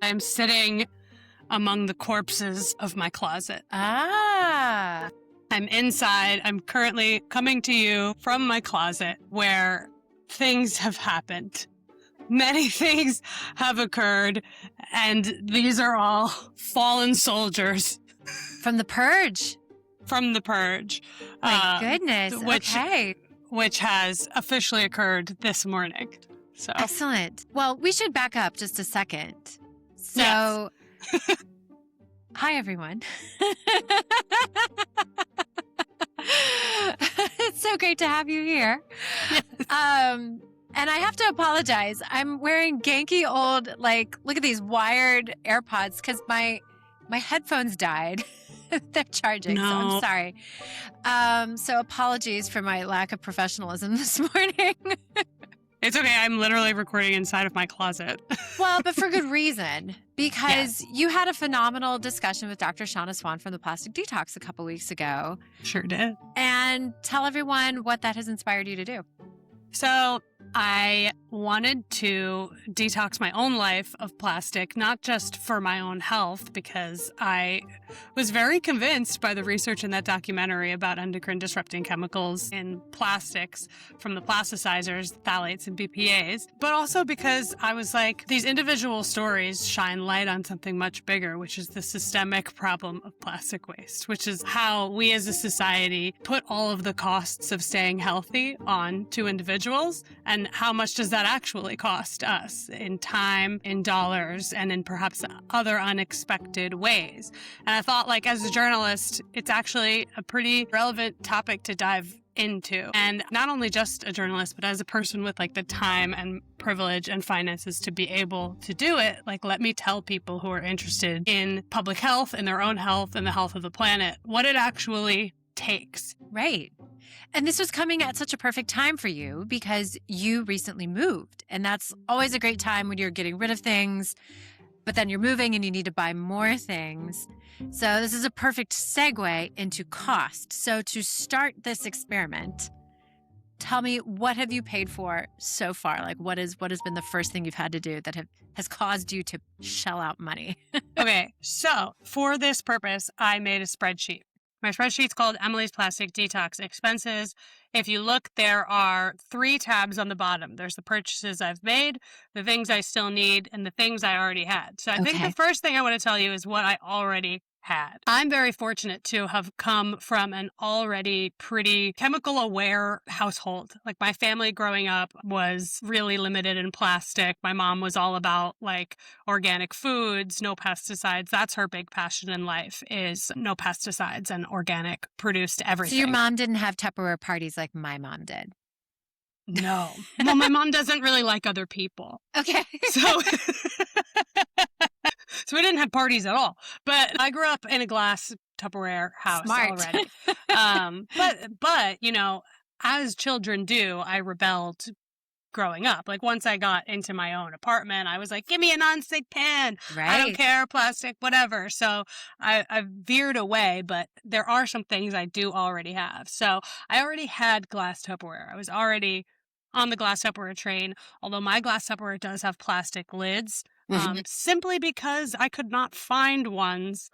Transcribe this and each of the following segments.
I'm sitting among the corpses of my closet. Ah. I'm inside. I'm currently coming to you from my closet where things have happened. Many things have occurred, and these are all fallen soldiers. From the purge. From the purge. My goodness. Okay. Which has officially occurred this morning. So Excellent. Well, we should back up just a second. So, yes. Hi, everyone. It's so great to have you here. Yes. And I have to apologize. I'm wearing ganky old, look at these wired AirPods because my headphones died. They're charging, so I'm sorry. So apologies for my lack of professionalism this morning. It's okay. I'm literally recording inside of my closet. Well, but for good reason, because you had a phenomenal discussion with Dr. Shauna Swan from the Plastic Detox a couple weeks ago. Sure did. And tell everyone what that has inspired you to do. So I wanted to detox my own life of plastic, not just for my own health, because I was very convinced by the research in that documentary about endocrine disrupting chemicals in plastics from the plasticizers, phthalates, and BPAs, but also because I was like, these individual stories shine light on something much bigger, which is the systemic problem of plastic waste, which is how we as a society put all of the costs of staying healthy on to individuals. And how much does that actually cost us in time, in dollars, and in perhaps other unexpected ways? And I thought, as a journalist, it's actually a pretty relevant topic to dive into. And not only just a journalist, but as a person with the time and privilege and finances to be able to do it, let me tell people who are interested in public health and their own health and the health of the planet what it actually takes. Right. And this was coming at such a perfect time for you because you recently moved. And that's always a great time when you're getting rid of things, but then you're moving and you need to buy more things. So this is a perfect segue into cost. So to start this experiment, tell me, what have you paid for so far? What has been the first thing you've had to do that has caused you to shell out money? Okay, so for this purpose, I made a spreadsheet. My spreadsheet's called Emily's Plastic Detox Expenses. If you look, there are 3 tabs on the bottom. There's the purchases I've made, the things I still need, and the things I already had. So I think the first thing I want to tell you is what I already had. I'm very fortunate to have come from an already pretty chemical aware household. My family growing up was really limited in plastic. My mom was all about organic foods, no pesticides. That's her big passion in life, is no pesticides and organic produced everything. So your mom didn't have Tupperware parties like my mom did? No. Well, my mom doesn't really like other people. Okay. So we didn't have parties at all. But I grew up in a glass Tupperware house already. But as children do, I rebelled growing up. Once I got into my own apartment, I was like, give me a nonstick pan. Right. I don't care, plastic, whatever. So I veered away, but there are some things I do already have. So I already had glass Tupperware. I was already on the glass Tupperware train, although my glass Tupperware does have plastic lids. Simply because I could not find ones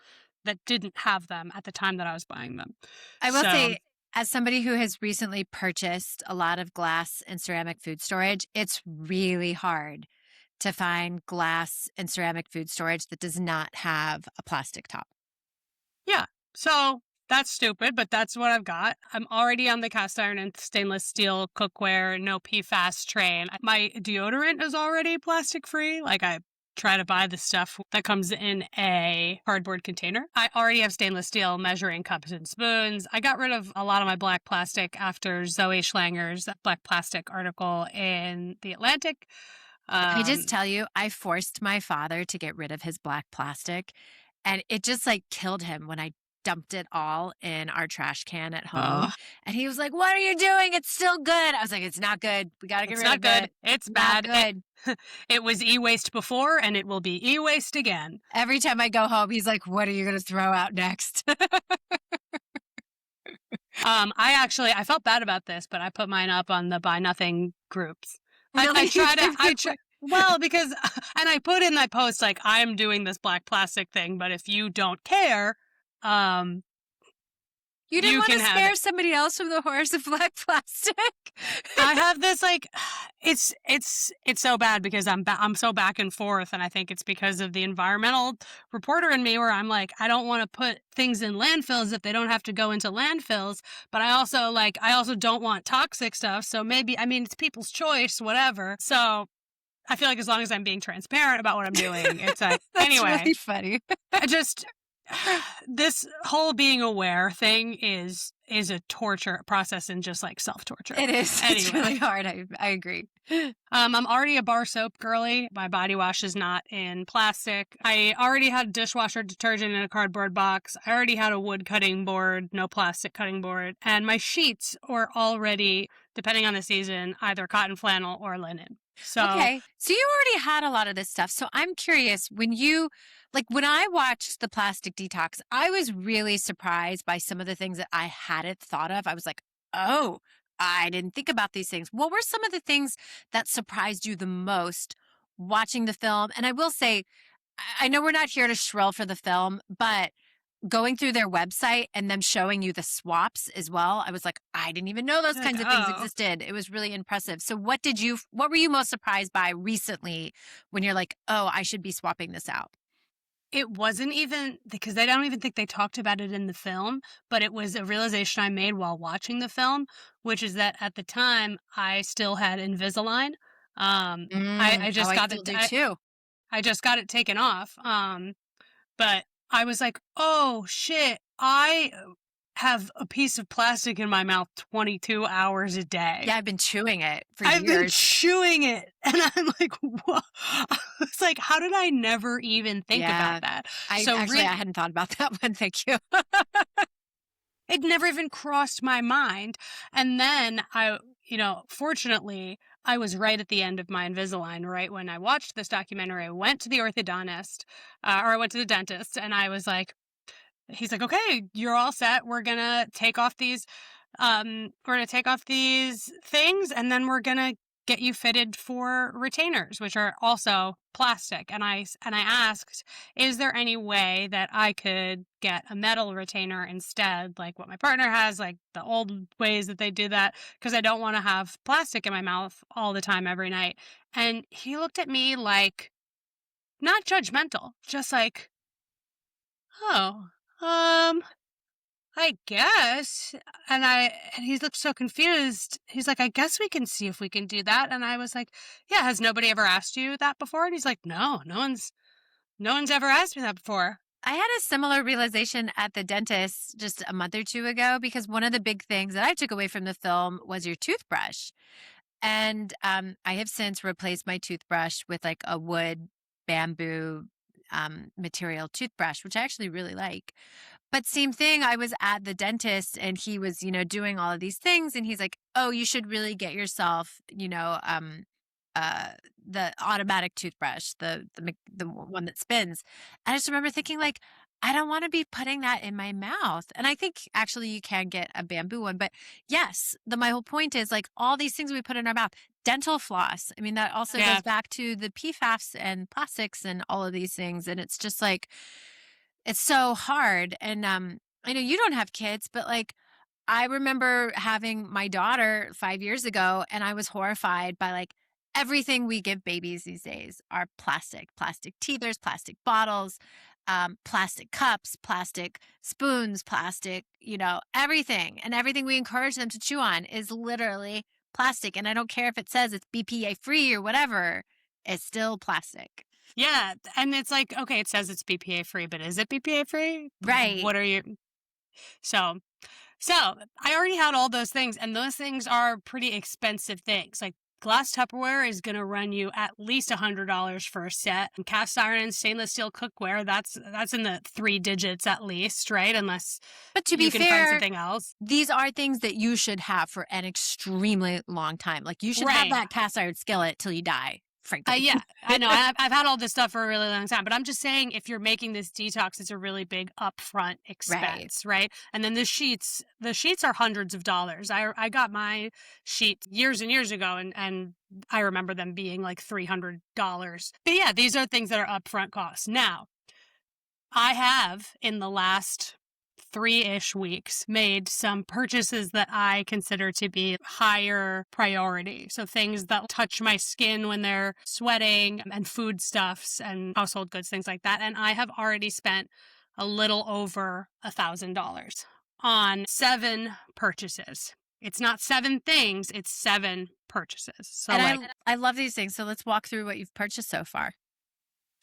that didn't have them at the time that I was buying them. I will say, as somebody who has recently purchased a lot of glass and ceramic food storage, it's really hard to find glass and ceramic food storage that does not have a plastic top. Yeah. So that's stupid, but that's what I've got. I'm already on the cast iron and stainless steel cookware, no PFAS train. My deodorant is already plastic free. I try to buy the stuff that comes in a cardboard container. I already have stainless steel measuring cups and spoons. I got rid of a lot of my black plastic after Zoe Schlanger's black plastic article in The Atlantic. I just tell you, I forced my father to get rid of his black plastic, and it just killed him when I dumped it all in our trash can at home. And he was like, what are you doing? It's still good. I was like, it's not good. We got to get rid of it. It's bad. Not good. It was e-waste before, and it will be e-waste again. Every time I go home, he's like, what are you going to throw out next? I felt bad about this, but I put mine up on the Buy Nothing groups. Really? Well, because and I put in my post, like, I'm doing this black plastic thing, but if you don't care, um, You didn't you want can to have it. spare somebody else from the horrors of black plastic. I have this like it's so bad because I'm so back and forth, and I think it's because of the environmental reporter in me where I'm like, I don't want to put things in landfills if they don't have to go into landfills, but I also don't want toxic stuff, so maybe, I mean, it's people's choice, whatever. So I feel like as long as I'm being transparent about what I'm doing, it's like, That's anyway, really funny. I just this whole being aware thing is a torture process and just like self-torture. It is. It's Anyway, really hard. I agree. I'm already a bar soap girly. My body wash is not in plastic. I already had dishwasher detergent in a cardboard box. I already had a wood cutting board, no plastic cutting board. And my sheets were already, depending on the season, either cotton flannel or linen. So Okay. So you already had a lot of this stuff. So I'm curious, when I watched the plastic detox, I was really surprised by some of the things that I hadn't thought of. I was like, oh, I didn't think about these things. What were some of the things that surprised you the most watching the film? And I will say, I know we're not here to shrill for the film, but going through their website and them showing you the swaps as well, I was like, I didn't even know those like, kinds of things oh, existed. It was really impressive. So what were you most surprised by recently when you're like, oh, I should be swapping this out? it wasn't even because I don't even think they talked about it in the film, but it was a realization I made while watching the film, which is that at the time I still had Invisalign. I Oh, just I got still it. do too. I just got it taken off. But I was like, oh shit, I have a piece of plastic in my mouth 22 hours a day. Yeah, I've been chewing it for I've been years. chewing it. And I'm like, what? It's like, how did I never even think Yeah. about that? I So actually really, I hadn't thought about that one. Thank you. it never even crossed my mind. And then fortunately, I was right at the end of my Invisalign, right when I watched this documentary. I went to the orthodontist, or I went to the dentist, and I was like, he's like, okay, you're all set. We're gonna take off these things, and then we're gonna get you fitted for retainers, which are also plastic. And I asked, is there any way that I could get a metal retainer instead, like what my partner has, like the old ways that they do that, because I don't want to have plastic in my mouth all the time every night. And he looked at me like, not judgmental, just like, oh, I guess. And he looked so confused. He's like, I guess we can see if we can do that. And I was like, yeah, has nobody ever asked you that before? And he's like, no one's ever asked me that before. I had a similar realization at the dentist just a month or two ago because one of the big things that I took away from the film was your toothbrush. And I have since replaced my toothbrush with like a wood bamboo material toothbrush, which I actually really like. But same thing, I was at the dentist and he was, doing all of these things. And he's like, oh, you should really get yourself, uh, the automatic toothbrush, the one that spins. And I just remember thinking like, I don't want to be putting that in my mouth. And I think actually you can get a bamboo one. But yes, my whole point is like all these things we put in our mouth, dental floss. I mean, that also Yeah. goes back to the PFAS and plastics and all of these things. And it's just like, it's so hard. And I know you don't have kids, but like I remember having my daughter 5 years ago, and I was horrified by like everything we give babies these days are plastic teethers, plastic bottles, plastic cups, plastic spoons, plastic, everything. And everything we encourage them to chew on is literally plastic. And I don't care if it says it's BPA free or whatever, it's still plastic. Yeah. And it's like, okay, it says it's BPA free, but is it BPA free? Right. What are you? So, so I already had all those things, and those things are pretty expensive things. Like glass Tupperware is going to run you at least $100 for a set. And cast iron and stainless steel cookware, that's in the 3 digits at least, right? Unless But to you be can find fair, something else. these are things that you should have for an extremely long time. Like you should have Right. that cast iron skillet till you die. frankly. Yeah, I know. I've had all this stuff for a really long time, but I'm just saying if you're making this detox, it's a really big upfront expense, right? And then the sheets are hundreds of dollars. I got my sheet years and years ago, and I remember them being like $300. But yeah, these are things that are upfront costs. Now, I have in the last 3-ish weeks made some purchases that I consider to be higher priority. So things that touch my skin when they're sweating and foodstuffs and household goods, things like that. And I have already spent a little over $1,000 on 7 purchases. It's not 7 things, it's 7 purchases. So And I love these things. So let's walk through what you've purchased so far.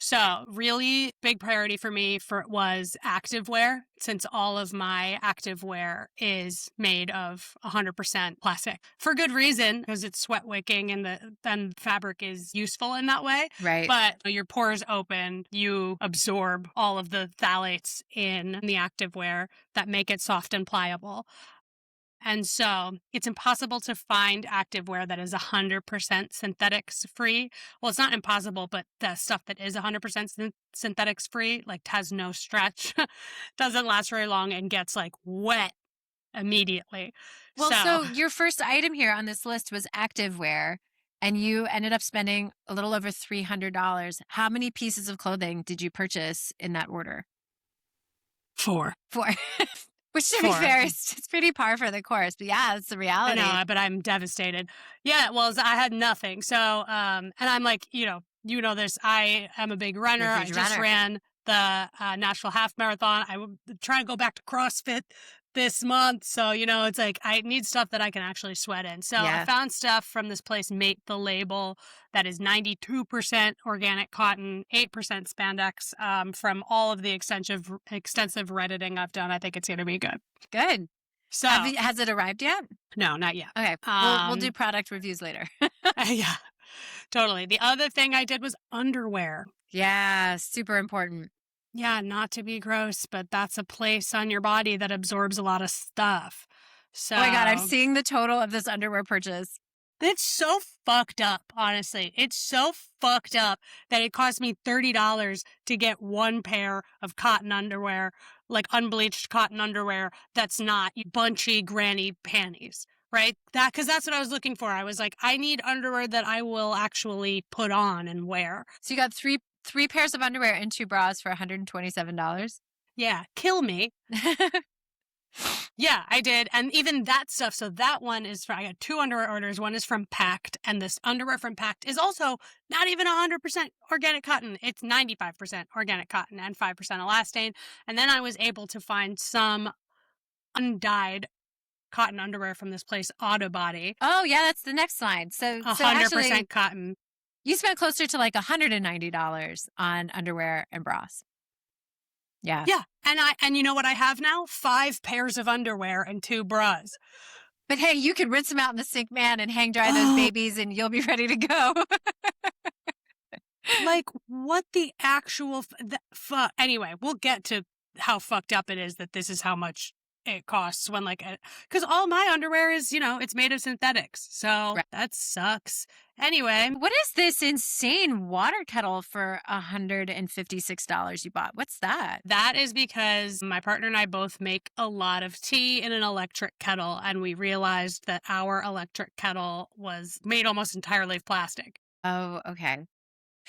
So really big priority for me was activewear, since all of my activewear is made of 100% plastic for good reason, because it's sweat wicking and the fabric is useful in that way. Right. But your pores open, you absorb all of the phthalates in the activewear that make it soft and pliable. And so it's impossible to find activewear that is 100% synthetics free. Well, it's not impossible, but the stuff that is 100% synthetics free, like has no stretch, doesn't last very long and gets like wet immediately. Well, so your first item here on this list was activewear, and you ended up spending a little over $300. How many pieces of clothing did you purchase in that order? 4. Which, to be fair, it's pretty par for the course. But yeah, it's the reality. I know, but I'm devastated. Yeah, well, I had nothing. So, and I'm like, you know this. I am a big runner. I just ran the Nashville Half Marathon. I'm trying to go back to CrossFit this month. So, it's like I need stuff that I can actually sweat in. So I found stuff from this place, Mate the Label, that is 92% organic cotton, 8% spandex. From all of the extensive Redditing I've done, I think it's going to be good. Good. So has it arrived yet? No, not yet. Okay. We'll do product reviews later. Yeah, totally. The other thing I did was underwear. Yeah, super important. Yeah, not to be gross, but that's a place on your body that absorbs a lot of stuff. So, oh my God, I'm seeing the total of this underwear purchase. It's so fucked up, honestly. It's so fucked up that it cost me $30 to get one pair of cotton underwear, like unbleached cotton underwear that's not bunchy granny panties, right? Because that's what I was looking for. I was like, I need underwear that I will actually put on and wear. So you got three pairs of underwear and 2 bras for $127. Yeah, kill me. Yeah, I did. And even that stuff. So that one is I got 2 underwear orders. One is from Pact, and this underwear from Pact is also not even 100% organic cotton. It's 95% organic cotton and 5% elastane. And then I was able to find some undyed cotton underwear from this place, Autobody. Oh, yeah, that's the next line. So 100% actually, cotton. You spent closer to like $190 on underwear and bras. Yeah. Yeah. And you know what I have now? 5 pairs of underwear and 2 bras. But hey, you can rinse them out in the sink, man, and hang dry those babies and you'll be ready to go. Like, what the actual fuck? Anyway, we'll get to how fucked up it is that this is how much it costs when because all my underwear is, it's made of synthetics. So that sucks. Anyway. What is this insane water kettle for $156 you bought? What's that? That is because my partner and I both make a lot of tea in an electric kettle, and we realized that our electric kettle was made almost entirely of plastic. Oh, okay.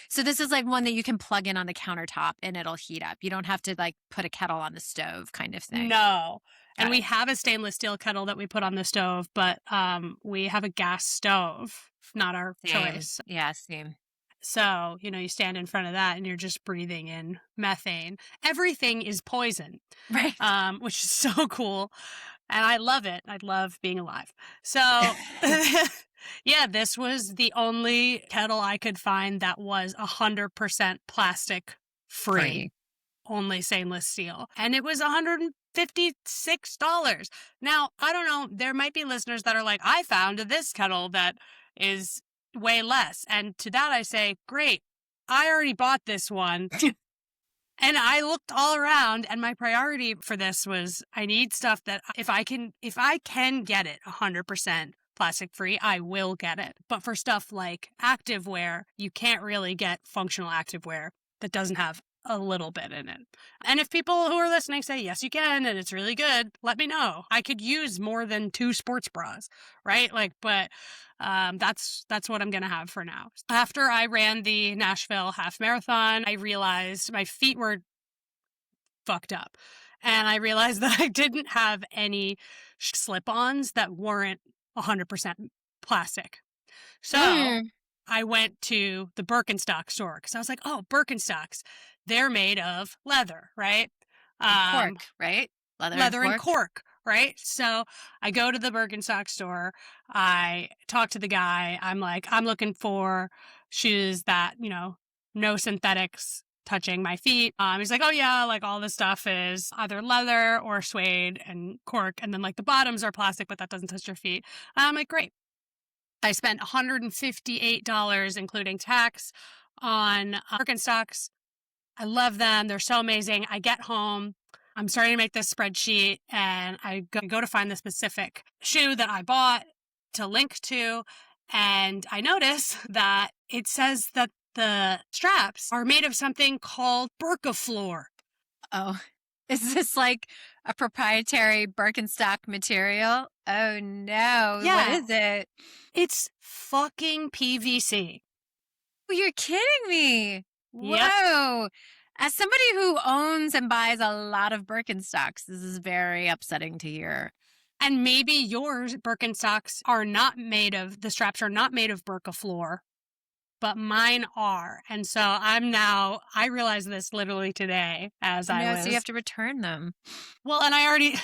So this is like one that you can plug in on the countertop and it'll heat up. You don't have to like put a kettle on the stove kind of thing. No. And we have a stainless steel kettle that we put on the stove, but we have a gas stove, not our choice. Yeah, same. So, you stand in front of that and you're just breathing in methane. Everything is poison, right? Which is so cool. And I love it. I love being alive. So, yeah, this was the only kettle I could find that was 100% plastic free. Only stainless steel. And it was $156. Now, I don't know. There might be listeners that are like, I found this kettle that is way less. And to that I say, great. I already bought this one. And I looked all around, and my priority for this was I need stuff that if I can get it 100% plastic free, I will get it. But for stuff like activewear, you can't really get functional activewear that doesn't have a little bit in it. And if people who are listening say, yes, you can, and it's really good, let me know. I could use more than 2 sports bras, right? Like, but that's what I'm going to have for now. After I ran the Nashville half marathon, I realized my feet were fucked up. And I realized that I didn't have any slip-ons that weren't 100% plastic. So I went to the Birkenstock store because I was like, oh, Birkenstocks, they're made of leather, right? Cork, right? Leather and cork, right? So I go to the Birkenstock store. I talk to the guy. I'm like, I'm looking for shoes that, no synthetics touching my feet. He's like, oh yeah, like all this stuff is either leather or suede and cork. And then like the bottoms are plastic, but that doesn't touch your feet. I'm like, great. I spent $158, including tax, on Birkenstocks. I love them. They're so amazing. I get home. I'm starting to make this spreadsheet, and I go to find the specific shoe that I bought to link to, and I notice that it says that the straps are made of something called Birkafloor. Oh, is this like a proprietary Birkenstock material? Oh no. Yeah. What is it? It's fucking PVC. Oh, you're kidding me. Yep. Whoa. As somebody who owns and buys a lot of Birkenstocks, this is very upsetting to hear. And maybe yours Birkenstocks are not made of, the straps are not made of Birkafloor, but mine are. And so I realized this literally today as I was. So you have to return them. Well, and I already.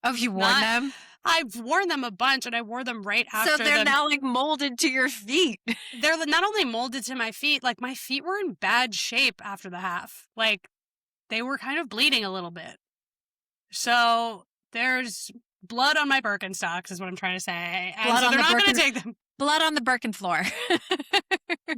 Oh, have you worn them? I've worn them a bunch, and I wore them right after. So they're now like molded to your feet. They're not only molded to my feet, like my feet were in bad shape after the half. Like they were kind of bleeding a little bit. So there's blood on my Birkenstocks is what I'm trying to say. And blood so on they're the not going to take them. Blood on the Birken floor.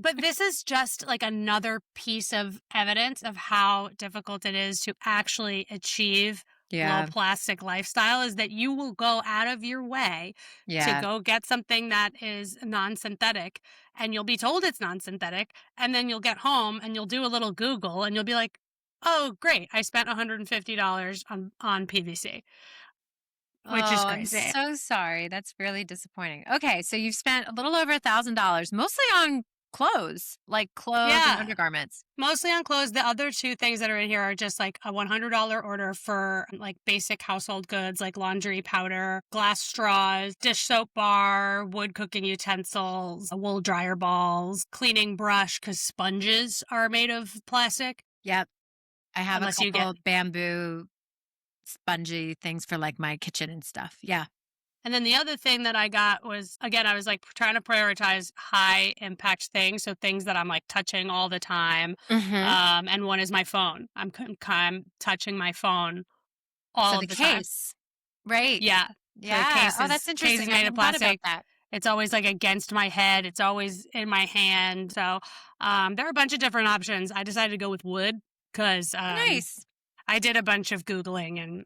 But this is just like another piece of evidence of how difficult it is to actually achieve low plastic lifestyle, is that you will go out of your way to go get something that is non-synthetic, and you'll be told it's non-synthetic, and then you'll get home and you'll do a little Google and you'll be like, oh, great, I spent $150 on PVC. Which is crazy. I'm so sorry. That's really disappointing. Okay, so you've spent a little over $1,000, mostly on clothes, like clothes and undergarments. Mostly on clothes. The other 2 things that are in here are just like a $100 order for like basic household goods, like laundry powder, glass straws, dish soap bar, wood cooking utensils, wool dryer balls, cleaning brush, because sponges are made of plastic. Yep. I have a couple bamboo spongy things for like my kitchen and stuff. Yeah. And then the other thing that I got was, again, I was like trying to prioritize high impact things. So things that I'm like touching all the time. Mm-hmm. And one is my phone. I'm touching my phone all of the case. Time. Right. Yeah. Yeah. That's interesting. Case is made of plastic. It's always like against my head. It's always in my hand. So there are a bunch of different options. I decided to go with wood because nice. I did a bunch of Redditing.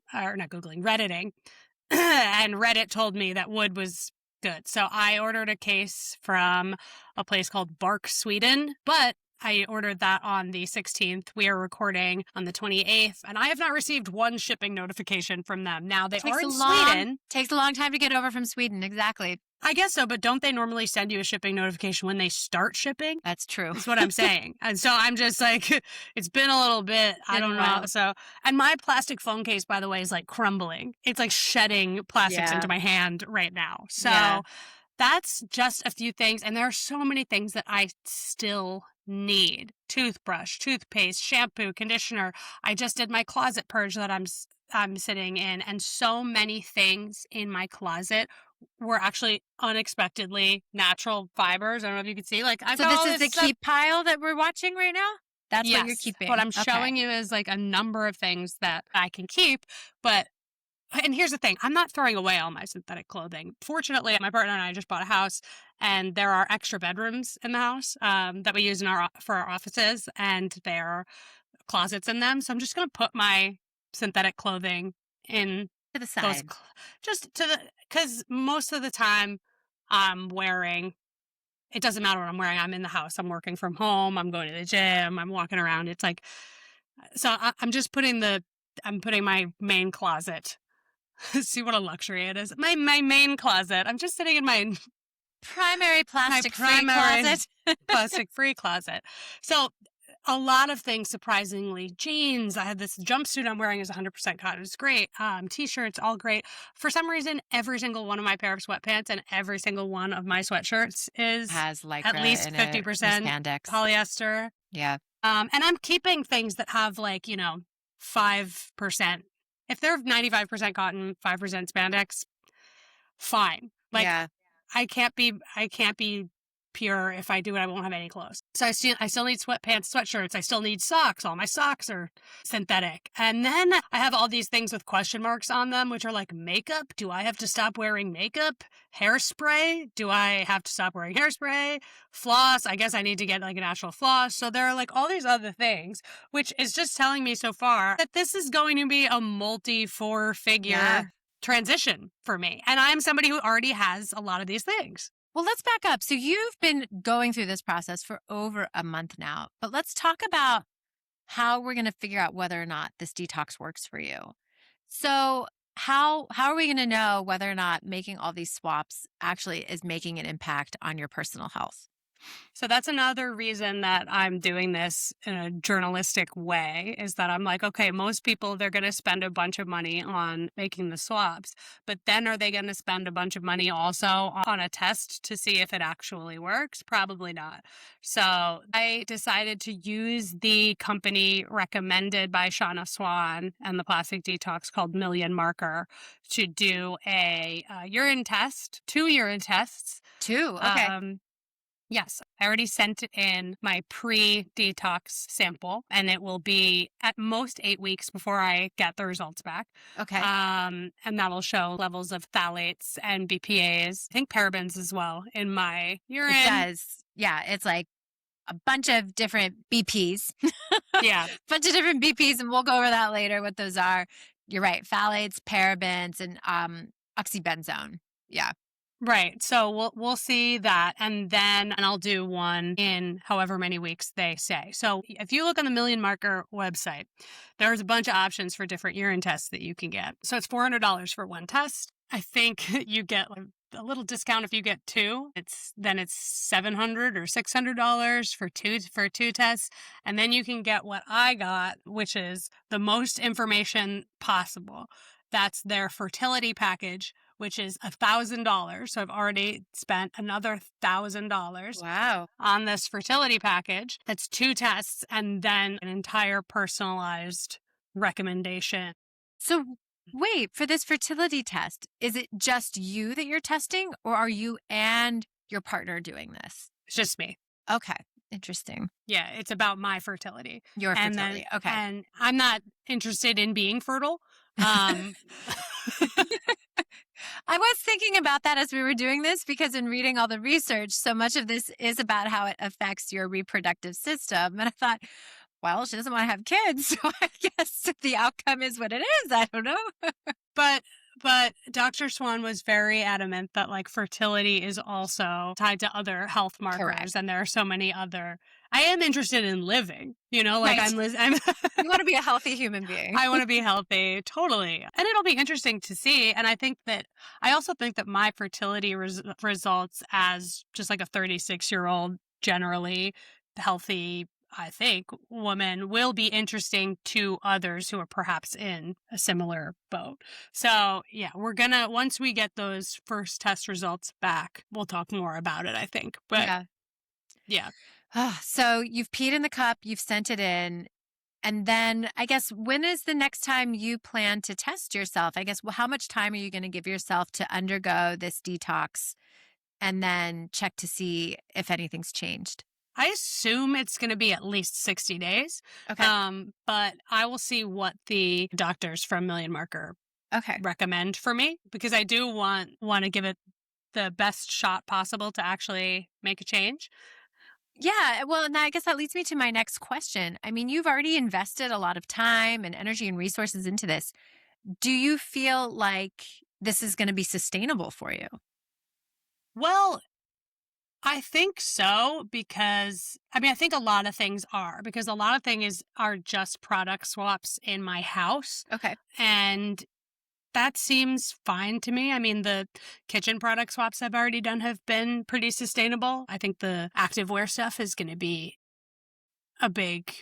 And Reddit told me that wood was good. So I ordered a case from a place called Bark Sweden, but I ordered that on the 16th. We are recording on the 28th, and I have not received one shipping notification from them. Now, they are in Sweden. Takes a long time to get over from Sweden, exactly. I guess so, but don't they normally send you a shipping notification when they start shipping? That's true. That's what I'm saying. And so I'm just like, it's been a little bit. I don't know. So, and my plastic phone case, by the way, is like crumbling. It's like shedding plastics into my hand right now. So that's just a few things. And there are so many things that I still need. Toothbrush, toothpaste, shampoo, conditioner. I just did my closet purge that I'm sitting in, and so many things in my closet were actually unexpectedly natural fibers. I don't know if you can see. Like, so this is the keep pile that we're watching right now? That's what you're keeping. What I'm showing you is like a number of things that I can keep. And here's the thing. I'm not throwing away all my synthetic clothing. Fortunately, my partner and I just bought a house, and there are extra bedrooms in the house that we use for our offices, and there are closets in them. So I'm just going to put my synthetic clothing in to the side. Because most of the time I'm wearing, it doesn't matter what I'm wearing. I'm in the house. I'm working from home. I'm going to the gym. I'm walking around. It's like, so I'm just I'm putting my main closet. See what a luxury it is. My main closet. I'm just sitting in Primary my plastic-free primary closet. plastic free closet. So a lot of things, surprisingly. Jeans. I had this jumpsuit I'm wearing is 100% cotton. It's great. T-shirts, all great. For some reason, every single one of my pair of sweatpants and every single one of my sweatshirts is Has at lycra least in it or 50% spandex. polyester. Yeah. And I'm keeping things that have like, 5%. If they're 95% cotton, 5% spandex, fine. Like Yeah. I can't be pure. If I do it, I won't have any clothes. So I still need sweatpants, sweatshirts. I still need socks. All my socks are synthetic. And then I have all these things with question marks on them, which are like makeup. Do I have to stop wearing makeup? Hairspray? Do I have to stop wearing hairspray? Floss? I guess I need to get like an actual floss. So there are like all these other things, which is just telling me so far that this is going to be a multi four-figure Yeah. transition for me. And I'm somebody who already has a lot of these things. Well, let's back up. So you've been going through this process for over a month now, but let's talk about how we're going to figure out whether or not this detox works for you. So how are we going to know whether or not making all these swaps actually is making an impact on your personal health? So that's another reason that I'm doing this in a journalistic way is that I'm like, okay, most people, they're going to spend a bunch of money on making the swaps, but then are they going to spend a bunch of money also on a test to see if it actually works? Probably not. So I decided to use the company recommended by Shauna Swan and the Plastic Detox called Million Marker to do a urine test, 2 urine tests. 2. Okay. Yes, I already sent in my pre-detox sample, and it will be at most 8 weeks before I get the results back. Okay. And that'll show levels of phthalates and BPAs, I think parabens as well, in my urine. It does. Yeah. It's like a bunch of different BPs. Yeah. Bunch of different BPs, and we'll go over that later, what those are. You're right. Phthalates, parabens, and oxybenzone. Yeah. Right. So we'll see that, and I'll do one in however many weeks they say. So if you look on the Million Marker website, there's a bunch of options for different urine tests that you can get. So it's $400 for one test. I think you get like a little discount if you get 2. It's $700 or $600 for two tests, and then you can get what I got, which is the most information possible. That's their fertility package, which is $1,000. So I've already spent another $1,000 Wow. on this fertility package. That's 2 tests and then an entire personalized recommendation. So wait, for this fertility test, is it just you that you're testing, or are you and your partner doing this? It's just me. Okay. Interesting. Yeah, it's about my fertility. Your And fertility. then, Okay. and I'm not interested in being fertile. I was thinking about that as we were doing this, because in reading all the research, so much of this is about how it affects your reproductive system. And I thought, well, she doesn't want to have kids, so I guess the outcome is what it is. I don't know. But Dr. Swan was very adamant that like fertility is also tied to other health markers. Correct. And there are so many other, I am interested in living, like Right. I'm You want to be a healthy human being. I want to be healthy. Totally. And it'll be interesting to see. And I also think that my fertility results as just like a 36-year-old, generally healthy, I think, woman will be interesting to others who are perhaps in a similar boat. So yeah, once we get those first test results back, we'll talk more about it, I think. But yeah. So you've peed in the cup, you've sent it in. And then I guess, when is the next time you plan to test yourself? I guess, how much time are you going to give yourself to undergo this detox and then check to see if anything's changed? I assume it's going to be at least 60 days. Okay. But I will see what the doctors from Million Marker recommend for me, because I do want to give it the best shot possible to actually make a change. Yeah. Well, and I guess that leads me to my next question. I mean, you've already invested a lot of time and energy and resources into this. Do you feel like this is going to be sustainable for you? Well, I think so because I think a lot of things are because a lot of things are just product swaps in my house. Okay. And that seems fine to me. I mean, the kitchen product swaps I've already done have been pretty sustainable. I think the activewear stuff is going to be a big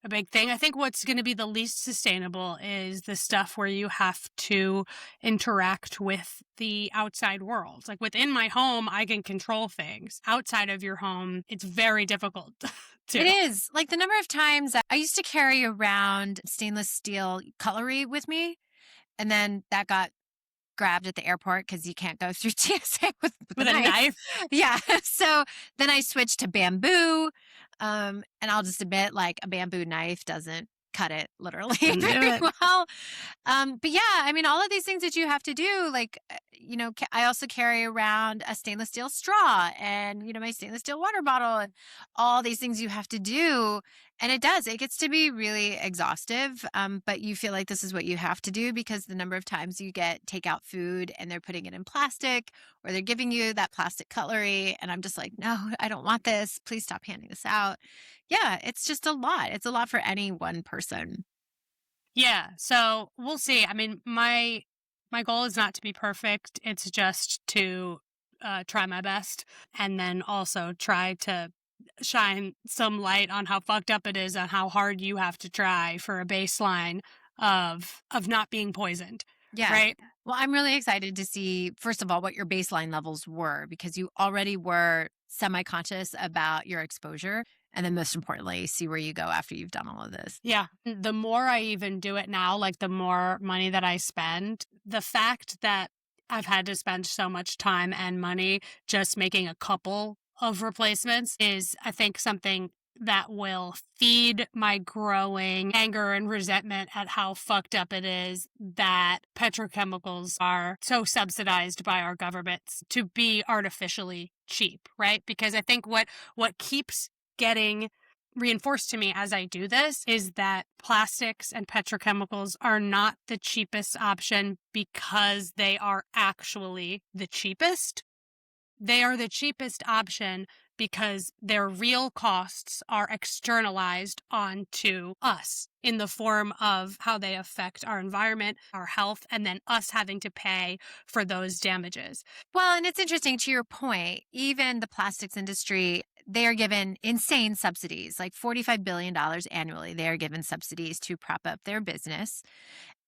a big thing. I think what's going to be the least sustainable is the stuff where you have to interact with the outside world. Like within my home, I can control things. Outside of your home, it's very difficult It to. is. Like the number of times I used to carry around stainless steel cutlery with me, and then that got grabbed at the airport because you can't go through TSA with a With a knife. knife. Yeah. So then I switched to bamboo. And I'll just admit, like, a bamboo knife doesn't cut it literally Couldn't do very it. well. But yeah, I mean, all of these things that you have to do, like, I also carry around a stainless steel straw and, my stainless steel water bottle and all these things you have to do. And it gets to be really exhaustive. But you feel like this is what you have to do because the number of times you get takeout food and they're putting it in plastic or they're giving you that plastic cutlery. And I'm just like, no, I don't want this. Please stop handing this out. Yeah, it's just a lot. It's a lot for any one person. Yeah, so we'll see. I mean, my goal is not to be perfect. It's just to try my best, and then also try to shine some light on how fucked up it is and how hard you have to try for a baseline of not being poisoned, Yeah. right? Well, I'm really excited to see, first of all, what your baseline levels were because you already were semi conscious about your exposure. And then, most importantly, see where you go after you've done all of this. Yeah. The more I even do it now, like the more money that I spend, the fact that I've had to spend so much time and money just making a couple of replacements is, I think, something that will feed my growing anger and resentment at how fucked up it is that petrochemicals are so subsidized by our governments to be artificially cheap, right? Because I think what keeps getting reinforced to me as I do this is that plastics and petrochemicals are not the cheapest option because they are actually the cheapest. They are the cheapest option because their real costs are externalized onto us in the form of how they affect our environment, our health, and then us having to pay for those damages. Well, and it's interesting to your point, even the plastics industry, they are given insane subsidies, like $45 billion annually. They are given subsidies to prop up their business.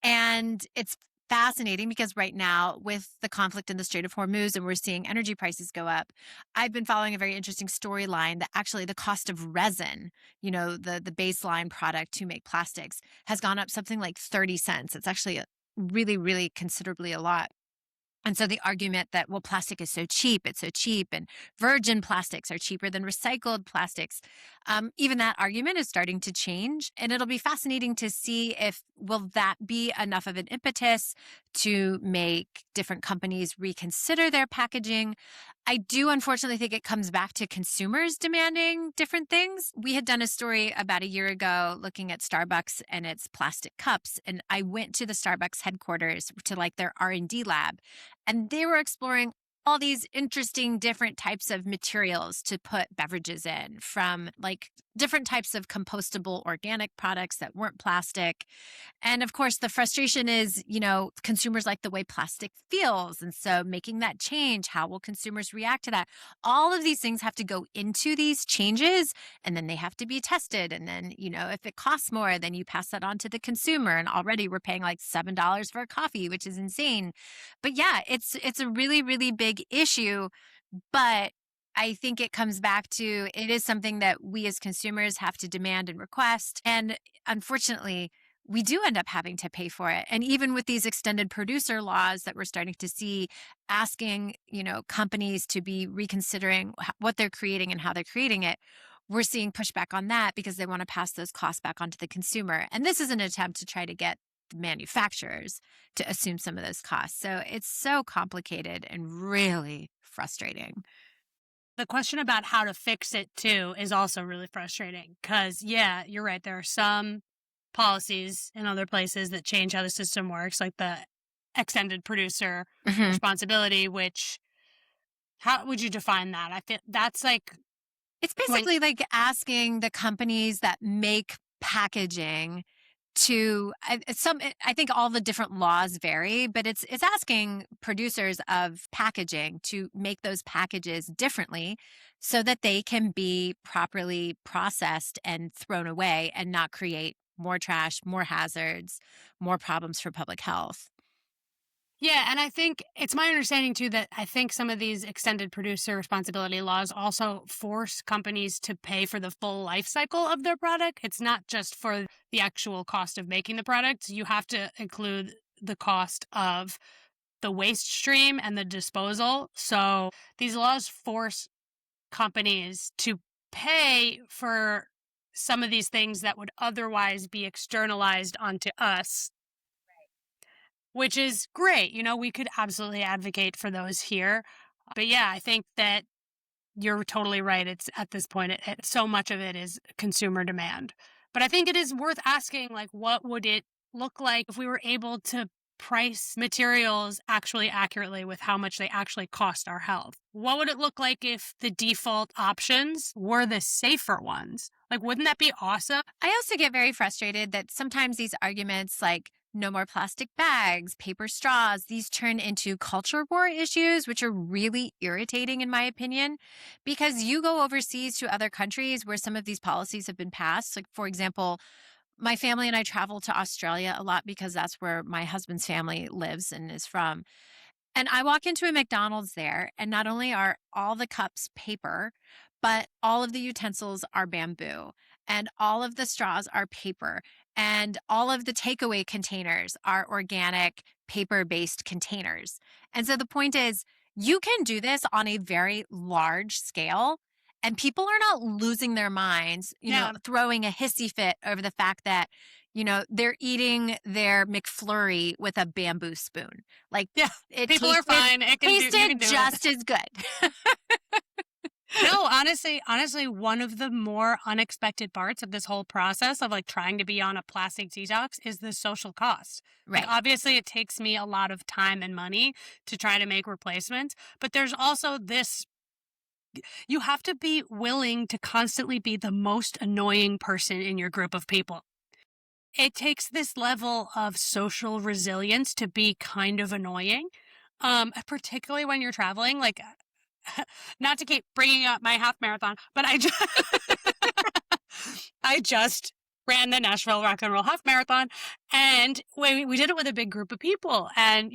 And it's fascinating because right now, with the conflict in the Strait of Hormuz and we're seeing energy prices go up, I've been following a very interesting storyline that actually the cost of resin, the baseline product to make plastics, has gone up something like 30 cents. It's actually really, really considerably a lot. And so the argument that, well, plastic is so cheap, it's so cheap, and virgin plastics are cheaper than recycled plastics, even that argument is starting to change. And it'll be fascinating to see if will that be enough of an impetus to make different companies reconsider their packaging. I do unfortunately think it comes back to consumers demanding different things. We had done a story about a year ago looking at Starbucks and its plastic cups, and I went to the Starbucks headquarters to like their R&D lab, and they were exploring all these interesting different types of materials to put beverages in, from like different types of compostable organic products that weren't plastic. And of course, the frustration is, consumers like the way plastic feels. And so making that change, how will consumers react to that? All of these things have to go into these changes and then they have to be tested. And then, if it costs more, then you pass that on to the consumer. And already we're paying like $7 for a coffee, which is insane. But yeah, it's a really, really big issue. But I think it comes back to it is something that we as consumers have to demand and request. And unfortunately, we do end up having to pay for it. And even with these extended producer laws that we're starting to see, asking, companies to be reconsidering what they're creating and how they're creating it, we're seeing pushback on that because they want to pass those costs back onto the consumer. And this is an attempt to try to get the manufacturers to assume some of those costs. So it's so complicated and really frustrating. The question about how to fix it too is also really frustrating because, yeah, you're right. There are some policies in other places that change how the system works, like the extended producer Mhm. responsibility, which How would you define that? I feel that's like It's when basically like asking the companies that make packaging to I think all the different laws vary, but it's asking producers of packaging to make those packages differently so that they can be properly processed and thrown away and not create more trash, more hazards, more problems for public health. yeah, and I think it's my understanding too that I think some of these extended producer responsibility laws also force companies to pay for the full life cycle of their product. It's not just for the actual cost of making the product. You have to include the cost of the waste stream and the disposal. So these laws force companies to pay for some of these things that would otherwise be externalized onto us, which is great. You know, we could absolutely advocate for those here. But yeah, I think that you're totally right. It's at this point, so much of it is consumer demand. But I think it is worth asking, like, what would it look like if we were able to price materials actually accurately with how much they actually cost our health? What would it look like if the default options were the safer ones? Like, wouldn't that be awesome? I also get very frustrated that sometimes these arguments like no more plastic bags, paper straws, these turn into culture war issues, which are really irritating in my opinion, because you go overseas to other countries where some of these policies have been passed. Like, for example, my family and I travel to Australia a lot because that's where my husband's family lives and is from. And I walk into a McDonald's there, and not only are all the cups paper, but all of the utensils are bamboo, and all of the straws are paper, and all of the takeaway containers are organic paper based containers. And so the point is, you can do this on a very large scale. And people are not losing their minds, Yeah. throwing a hissy fit over the fact that, they're eating their McFlurry with a bamboo spoon. Like, Yeah. it People are tasted fine. You can tasted do it. just as good. No, honestly, one of the more unexpected parts of this whole process of like trying to be on a plastic detox is the social cost. Like, Right. obviously, it takes me a lot of time and money to try to make replacements, but there's also this you have to be willing to constantly be the most annoying person in your group of people. It takes this level of social resilience to be kind of annoying, particularly when you're traveling. Like, not to keep bringing up my half marathon, but I just ran the Nashville Rock and Roll Half Marathon, and we did it with a big group of people. And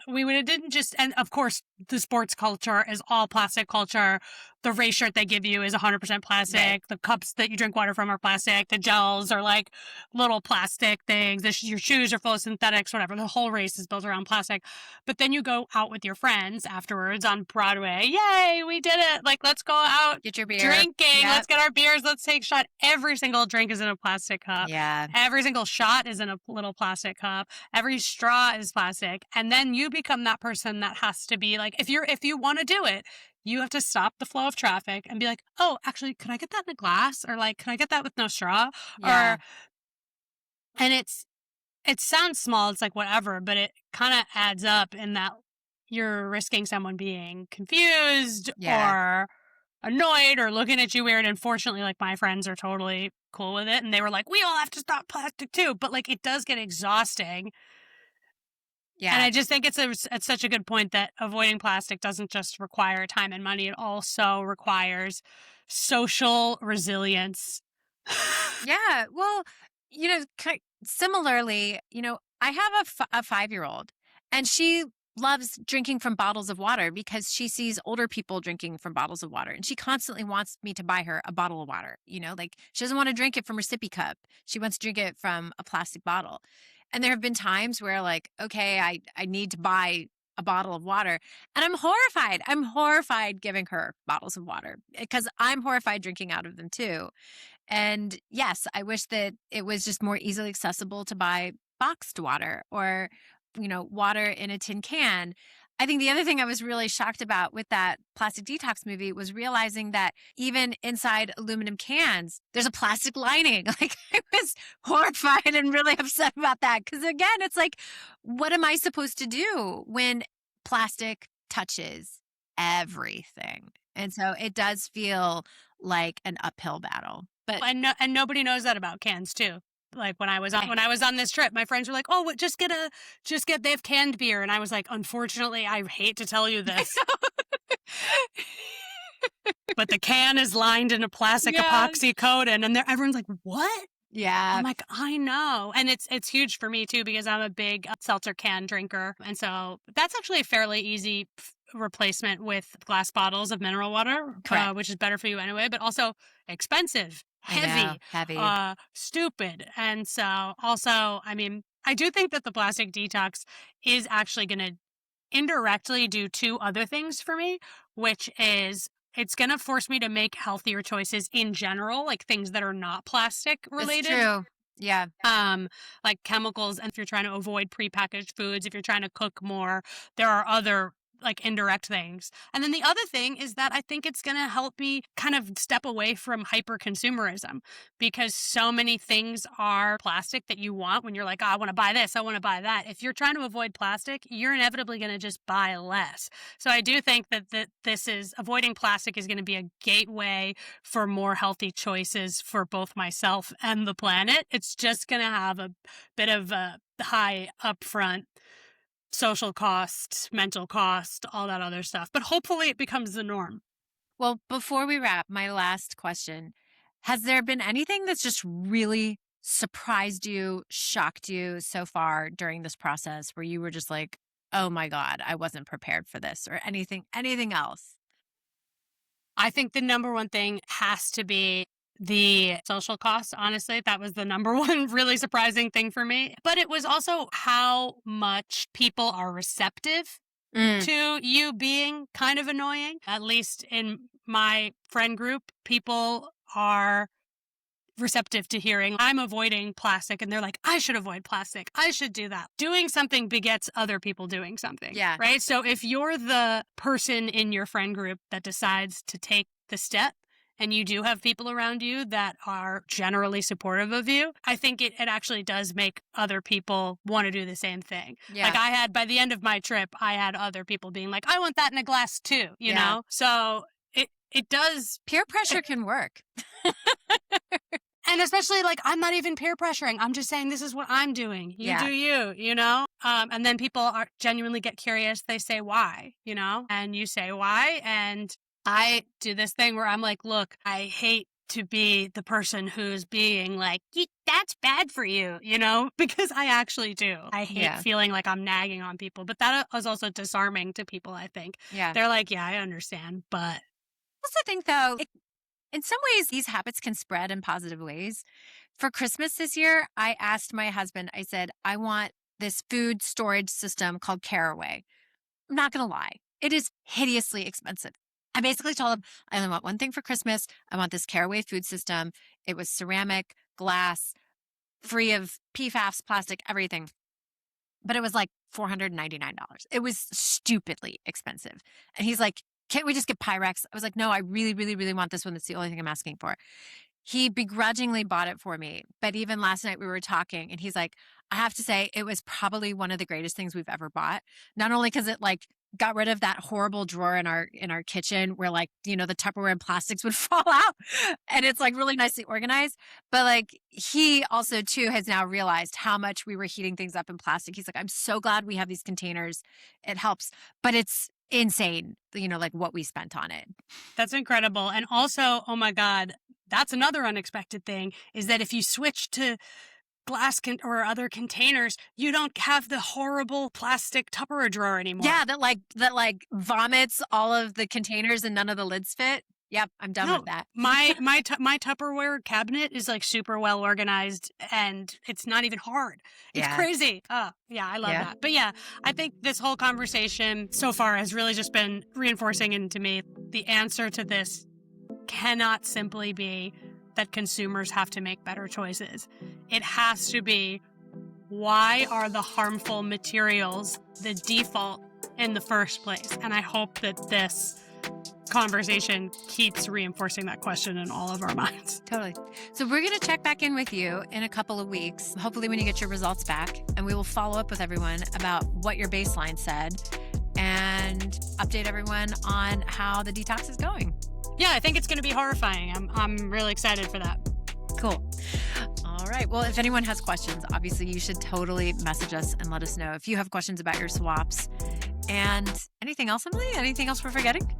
we didn't just, and of course the sports culture is all plastic culture. The race shirt they give you is 100% plastic. Right. The cups that you drink water from are plastic. The gels are like little plastic things. Your shoes are full of synthetics, whatever. The whole race is built around plastic. But then you go out with your friends afterwards on Broadway. Yay, we did it. Like, let's go out Get your beer. drinking. Yep. Let's get our beers. Let's take a shot. Every single drink is in a plastic cup. Yeah. Every single shot is in a little plastic cup. Every straw is plastic. And then you become that person that has to be like, if you want to do it, you have to stop the flow of traffic and be like, oh, actually, can I get that in a glass? Or like, can I get that with no straw? Yeah. And it sounds small. It's like whatever, but it kind of adds up in that you're risking someone being confused Yeah. or annoyed or looking at you weird. And fortunately, like, my friends are totally cool with it. And they were like, we all have to stop plastic too. But like, it does get exhausting. Yeah. And I just think it's such a good point that avoiding plastic doesn't just require time and money. It also requires social resilience. Yeah. Well, similarly, I have a 5-year-old, and she loves drinking from bottles of water because she sees older people drinking from bottles of water. And she constantly wants me to buy her a bottle of water. Like, she doesn't want to drink it from her sippy cup. She wants to drink it from a plastic bottle. And there have been times where, like, okay, I need to buy a bottle of water. And I'm horrified. I'm horrified giving her bottles of water because I'm horrified drinking out of them too. And yes, I wish that it was just more easily accessible to buy boxed water or, water in a tin can. I think the other thing I was really shocked about with that plastic detox movie was realizing that even inside aluminum cans, there's a plastic lining. Like, I was horrified and really upset about that. Because again, it's like, what am I supposed to do when plastic touches everything. And so it does feel like an uphill battle. But And nobody knows that about cans too. Like when I was on this trip, my friends were like, "Oh, they have canned beer," and I was like, "Unfortunately, I hate to tell you this, but the can is lined in a plastic epoxy coat," and everyone's like, "What?" Yeah. I'm like, I know. And it's huge for me too, because I'm a big seltzer can drinker. And so that's actually a fairly easy replacement with glass bottles of mineral water, which is better for you anyway, but also expensive, heavy, stupid. And so also, I mean, I do think that the plastic detox is actually going to indirectly do two other things for me, which is it's going to force me to make healthier choices in general, like things that are not plastic related. It's true. Yeah. Like chemicals. And if you're trying to avoid prepackaged foods, if you're trying to cook more, there are other like indirect things. And then the other thing is that I think it's going to help me kind of step away from hyper consumerism, because so many things are plastic that you want when you're like, oh, I want to buy this, I want to buy that. If you're trying to avoid plastic, you're inevitably going to just buy less. So I do think that avoiding plastic is going to be a gateway for more healthy choices for both myself and the planet. It's just going to have a bit of a high upfront social cost, mental cost, all that other stuff. But hopefully it becomes the norm. Well, before we wrap, my last question, has there been anything that's just really surprised you, shocked you so far during this process where you were just like, oh my God, I wasn't prepared for this, or anything else? I think the number one thing has to be the social costs. Honestly, that was the number one really surprising thing for me. But it was also how much people are receptive to you being kind of annoying. At least in my friend group, people are receptive to hearing I'm avoiding plastic, and they're like, I should avoid plastic. I should do that. Doing something begets other people doing something. Yeah. Right. So if you're the person in your friend group that decides to take the step, and you do have people around you that are generally supportive of you, I think it actually does make other people want to do the same thing. Yeah. Like by the end of my trip, I had other people being like, I want that in a glass too, you know? So it does. Peer pressure can work. And especially like, I'm not even peer pressuring. I'm just saying, this is what I'm doing. You do you, you know? And then people genuinely get curious. They say, why, you know? And you say, why? And I do this thing where I'm like, look, I hate to be the person who's being like, that's bad for you, you know, because I actually do. I hate feeling like I'm nagging on people, but that was also disarming to people, I think. Yeah. They're like, yeah, I understand, but. I also think, though, in some ways, these habits can spread in positive ways. For Christmas this year, I asked my husband, I said, I want this food storage system called Caraway. I'm not going to lie. It is hideously expensive. I basically told him, I only want one thing for Christmas. I want this Caraway food system. It was ceramic, glass, free of PFAS, plastic, everything. But it was like $499. It was stupidly expensive. And he's like, can't we just get Pyrex? I was like, no, I really, really, really want this one. That's the only thing I'm asking for. He begrudgingly bought it for me. But even last night we were talking and he's like, I have to say it was probably one of the greatest things we've ever bought. Not only because it like got rid of that horrible drawer in our kitchen where like, you know, the Tupperware and plastics would fall out and it's like really nicely organized. But like he also too has now realized how much we were heating things up in plastic. He's like, I'm so glad we have these containers. It helps, but it's insane, you know, like what we spent on it. That's incredible. And also, oh my God, that's another unexpected thing is that if you switch to glass or other containers, you don't have the horrible plastic Tupperware drawer anymore. Yeah, that like vomits all of the containers and none of the lids fit. Yep, I'm done with that. My Tupperware cabinet is like super well organized and it's not even hard. It's crazy. Oh, yeah, I love that. But yeah, I think this whole conversation so far has really just been reinforcing into me the answer to this cannot simply be that consumers have to make better choices. It has to be, why are the harmful materials the default in the first place? And I hope that this conversation keeps reinforcing that question in all of our minds. Totally. So we're going to check back in with you in a couple of weeks, hopefully when you get your results back, and we will follow up with everyone about what your baseline said and update everyone on how the detox is going. Yeah, I think it's going to be horrifying. I'm really excited for that. Cool. All right. Well, if anyone has questions, obviously you should totally message us and let us know if you have questions about your swaps. And anything else, Emily? Anything else we're forgetting?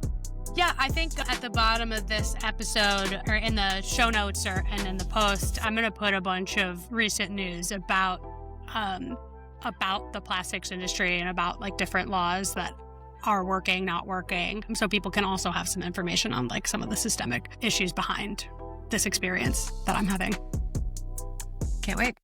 Yeah, I think at the bottom of this episode, or in the show notes and in the post, I'm going to put a bunch of recent news about the plastics industry and about like different laws that are working, not working. So people can also have some information on like some of the systemic issues behind this experience that I'm having. Can't wait.